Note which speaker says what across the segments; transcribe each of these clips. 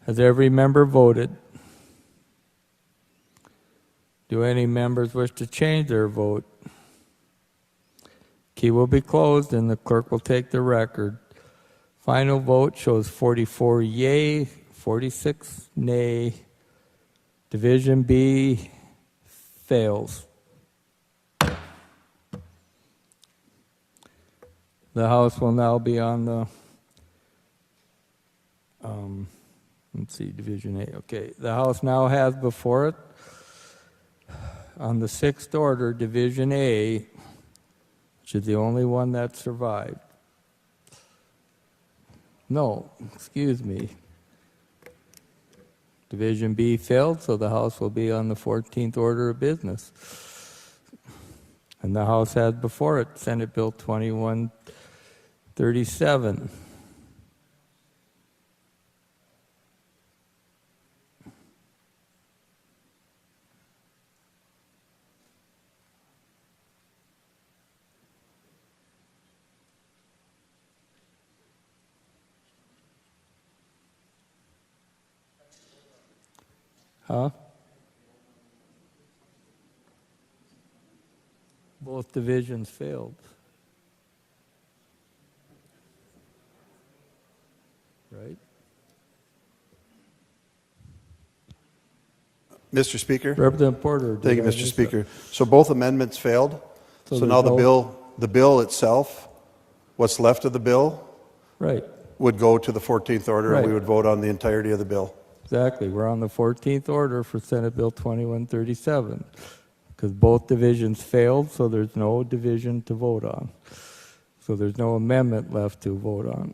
Speaker 1: Has every member voted? Do any members wish to change their vote? Key will be closed and the clerk will take the record. Final vote shows 44 yay, 46 nay. Division B fails. The House will now be on the, let's see, Division A. Okay, the House now has before it, on the sixth order, Division A, which is the only one that survived. No, excuse me. Division B failed, so the House will be on the 14th order of business. And the House has before it Senate Bill 2137. Huh? Both divisions failed. Right?
Speaker 2: Mr. Speaker.
Speaker 1: Representative Porter.
Speaker 2: Thank you, Mr. Speaker. So both amendments failed. So now the bill itself, what's left of the bill,
Speaker 1: right,
Speaker 2: would go to the 14th order,
Speaker 1: right,
Speaker 2: and we would vote on the entirety of the bill.
Speaker 1: Exactly. We're on the 14th order for Senate Bill 2137 because both divisions failed, so there's no division to vote on. So there's no amendment left to vote on.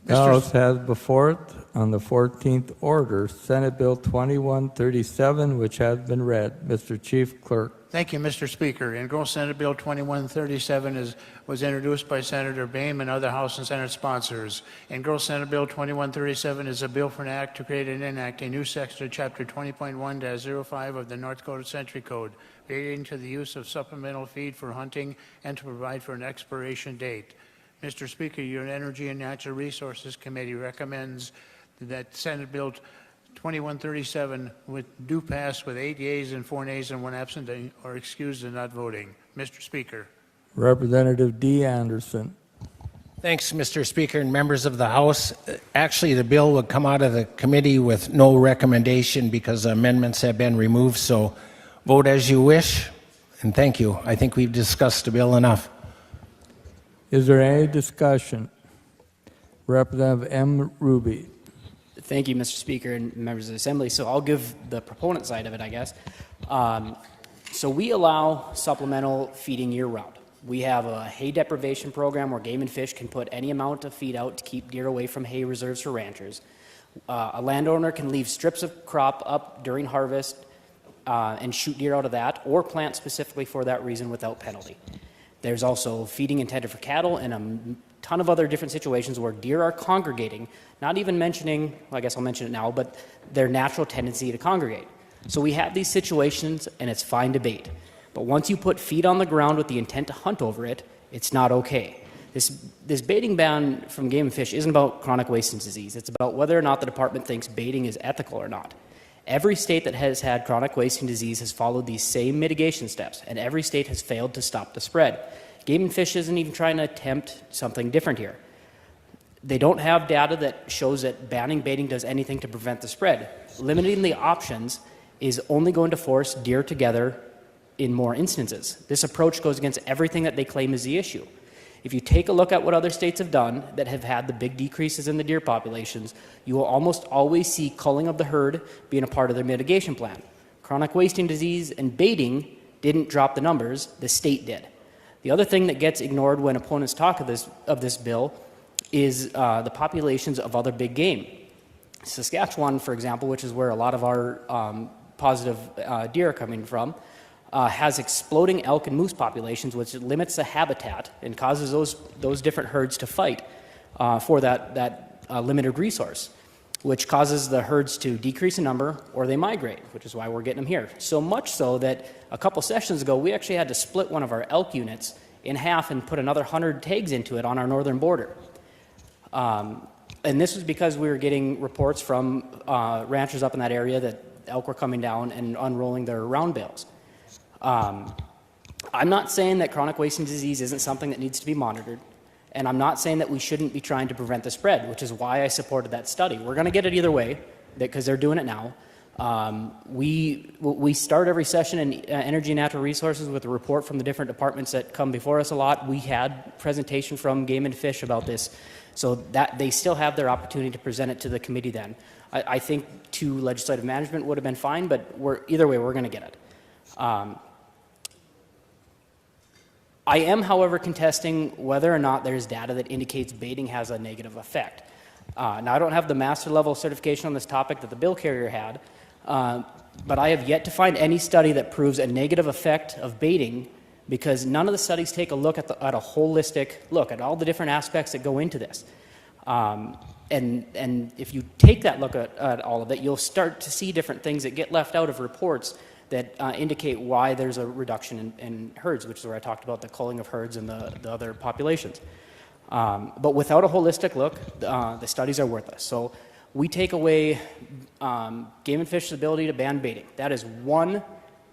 Speaker 1: The House has before it on the 14th order Senate Bill 2137, which has been read. Mr. Chief Clerk.
Speaker 3: Thank you, Mr. Speaker. Engrossed Senate Bill 2137 was introduced by Senator Boehm and other House and Senate sponsors. Engrossed Senate Bill 2137 is a bill for an act to create and enact a new section of Chapter 20.1-05 of the North Dakota Century Code relating to the use of supplemental feed for hunting and to provide for an expiration date. Mr. Speaker, your Energy and Natural Resources Committee recommends that Senate Bill 2137 do pass with 8 yeas and 4 nays and 1 absent or excused and not voting. Mr. Speaker.
Speaker 1: Representative D. Anderson.
Speaker 4: Thanks, Mr. Speaker and members of the House. Actually, the bill would come out of the committee with no recommendation because the amendments have been removed, so vote as you wish, and thank you. I think we've discussed the bill enough.
Speaker 1: Is there any discussion? Representative M. Ruby.
Speaker 5: Thank you, Mr. Speaker and members of the Assembly. So I'll give the proponent side of it, I guess. So we allow supplemental feeding year-round. We have a hay deprivation program where Game and Fish can put any amount of feed out to keep deer away from hay reserves for ranchers. A landowner can leave strips of crop up during harvest and shoot deer out of that, or plant specifically for that reason without penalty. There's also feeding intended for cattle and a ton of other different situations where deer are congregating, not even mentioning, well, I guess I'll mention it now, but their natural tendency to congregate. So we have these situations and it's fine to bait. But once you put feed on the ground with the intent to hunt over it, it's not okay. This baiting ban from Game and Fish isn't about chronic wasting disease. It's about whether or not the department thinks baiting is ethical or not. Every state that has had chronic wasting disease has followed these same mitigation steps, and every state has failed to stop the spread. Game and Fish isn't even trying to attempt something different here. They don't have data that shows that banning baiting does anything to prevent the spread. Limiting the options is only going to force deer together in more instances. This approach goes against everything that they claim is the issue. If you take a look at what other states have done that have had the big decreases in the deer populations, you will almost always see culling of the herd being a part of their mitigation plan. Chronic wasting disease and baiting didn't drop the numbers, the state did. The other thing that gets ignored when opponents talk of this bill is the populations of other big game. Saskatchewan, for example, which is where a lot of our positive deer are coming from, has exploding elk and moose populations, which limits the habitat and causes those different herds to fight for that limited resource, which causes the herds to decrease in number or they migrate, which is why we're getting them here. So much so that a couple sessions ago, we actually had to split one of our elk units in half and put another 100 tags into it on our northern border. And this was because we were getting reports from ranchers up in that area that elk were coming down and unrolling their round bales. I'm not saying that chronic wasting disease isn't something that needs to be monitored, and I'm not saying that we shouldn't be trying to prevent the spread, which is why I supported that study. We're going to get it either way, because they're doing it now. We start every session in Energy and Natural Resources with a report from the different departments that come before us a lot. We had presentation from Game and Fish about this, so that they still have their opportunity to present it to the committee then. I think to legislative management would have been fine, but either way, we're going to get it. I am, however, contesting whether or not there's data that indicates baiting has a negative effect. Now, I don't have the master level certification on this topic that the bill carrier had, but I have yet to find any study that proves a negative effect of baiting, because none of the studies take a look at a holistic look at all the different aspects that go into this. And if you take that look at all of it, you'll start to see different things that get left out of reports that indicate why there's a reduction in herds, which is where I talked about the culling of herds and the other populations. But without a holistic look, the studies are worthless. So we take away Game and Fish's ability to ban baiting. That is one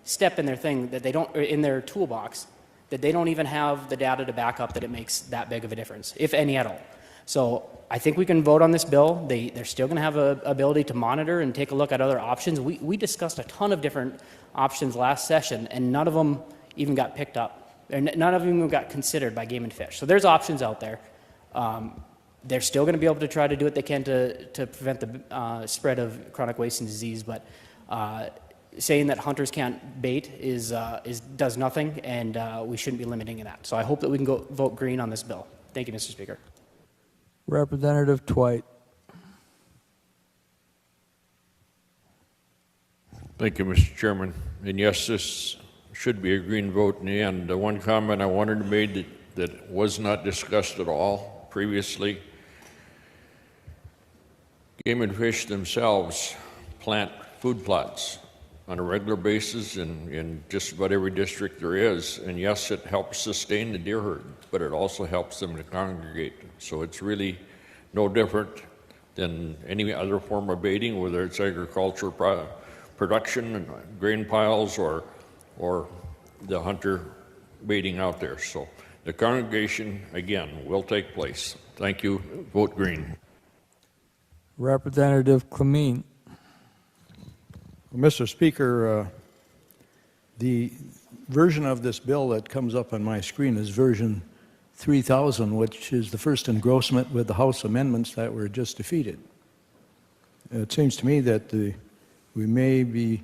Speaker 5: step in their thing that they don't, in their toolbox, that they don't even have the data to back up that it makes that big of a difference, if any at all. So I think we can vote on this bill. They're still going to have an ability to monitor and take a look at other options. We discussed a ton of different options last session, and none of them even got picked up. None of them even got considered by Game and Fish. So there's options out there. They're still going to be able to try to do what they can to prevent the spread of chronic wasting disease, but saying that hunters can't bait does nothing, and we shouldn't be limiting that. So I hope that we can go vote green on this bill. Thank you, Mr. Speaker.
Speaker 1: Representative Twite.
Speaker 6: Thank you, Mr. Chairman. And yes, this should be a green vote in the end. The one comment I wanted to make that was not discussed at all previously, Game and Fish themselves plant food plots on a regular basis in just about every district there is. And yes, it helps sustain the deer herd, but it also helps them to congregate. So it's really no different than any other form of baiting, whether it's agriculture production and grain piles or the hunter baiting out there. So the congregation, again, will take place. Thank you. Vote green.
Speaker 1: Representative Clemene.
Speaker 7: Mr. Speaker, the version of this bill that comes up on my screen is version 3000, which is the first engrossment with the House amendments that were just defeated. It seems to me that we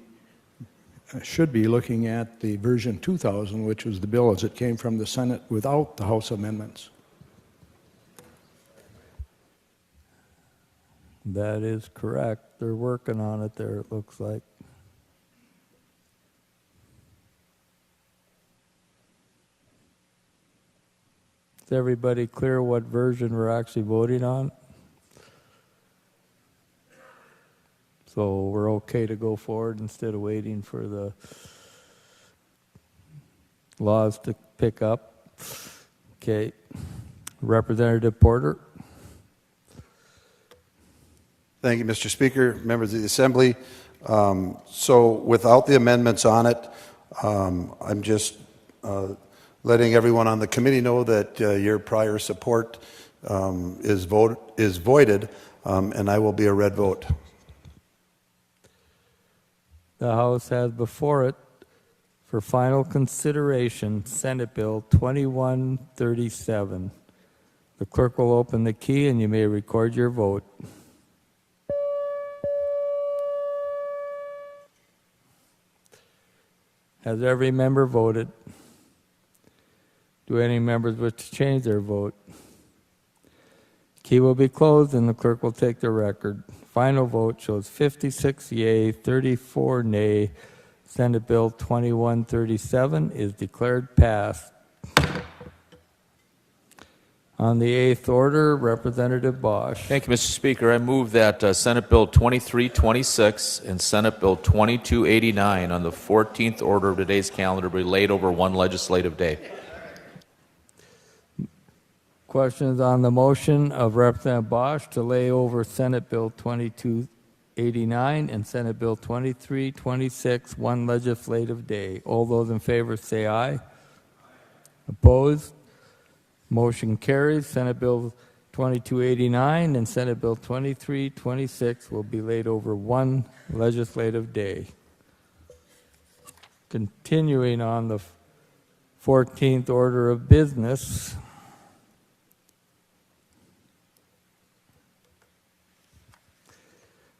Speaker 7: should be looking at the version 2000, which was the bill as it came from the Senate without the House amendments.
Speaker 1: That is correct. They're working on it there, it looks like. Is everybody clear what version we're actually voting on? So we're okay to go forward instead of waiting for the laws to pick up? Okay. Representative Porter.
Speaker 2: Thank you, Mr. Speaker, members of the Assembly. So without the amendments on it, I'm just letting everyone on the committee know that your prior support is voided, and I will be a red vote.
Speaker 1: The House has before it for final consideration Senate Bill 2137. The clerk will open the key and you may record your vote. Has every member voted? Do any members wish to change their vote? Key will be closed and the clerk will take the record. Final vote shows 56 yea, 34 nay. Senate Bill 2137 is declared passed. On the eighth order, Representative Bosch.
Speaker 8: Thank you, Mr. Speaker. I move that Senate Bill 2326 and Senate Bill 2289 on the 14th order of today's calendar be laid over one legislative day.
Speaker 1: Questions on the motion of Representative Bosch to lay over Senate Bill 2289 and Senate Bill 2326 one legislative day. All those in favor say aye. Opposed? Motion carries. Senate Bill 2289 and Senate Bill 2326 will be laid over one legislative day. Continuing on the 14th order of business.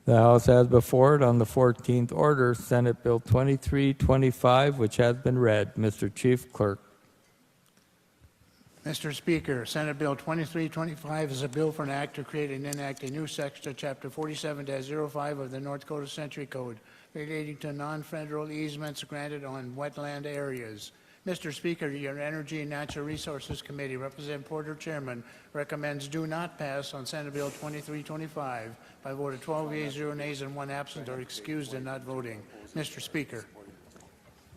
Speaker 1: The House has before it on the 14th order Senate Bill 2325, which has been read. Mr. Chief Clerk.
Speaker 3: Mr. Speaker, Senate Bill 2325 is a bill for an act to create and enact a new section of Chapter 47-05 of the North Dakota Century Code relating to non-federal easements granted on wetland areas. Mr. Speaker, your Energy and Natural Resources Committee, Representative Porter, Chairman, recommends do not pass on Senate Bill 2325 by a vote of 12 yeas, 0 nays, and 1 absent or excused and not voting. Mr. Speaker.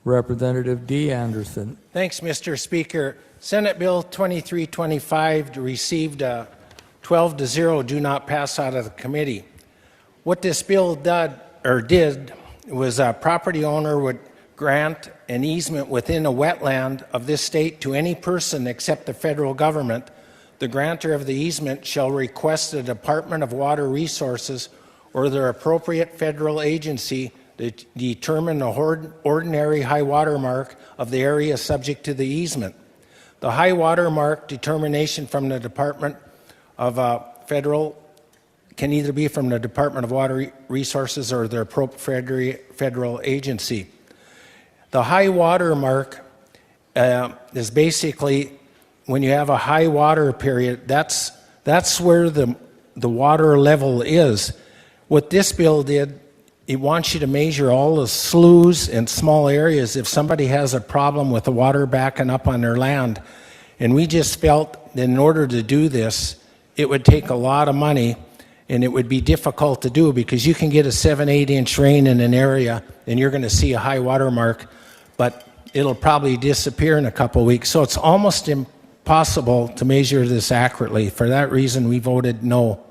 Speaker 1: Representative D. Anderson.
Speaker 4: Thanks, Mr. Speaker. Senate Bill 2325 received a 12-0 do not pass out of the committee. What this bill did was a property owner would grant an easement within a wetland of this state to any person except the federal government. The grantor of the easement shall request the Department of Water Resources or their appropriate federal agency to determine the ordinary high water mark of the area subject to the easement. The high water mark determination from the Department of Federal can either be from the Department of Water Resources or their appropriate federal agency. The high water mark is basically when you have a high water period, that's where the water level is. What this bill did, it wants you to measure all the sloughs and small areas if somebody has a problem with the water backing up on their land. And we just felt that in order to do this, it would take a lot of money and it would be difficult to do because you can get a 7-8 inch rain in an area and you're going to see a high water mark, but it'll probably disappear in a couple of weeks. So it's almost impossible to measure this accurately. For that reason, we voted no.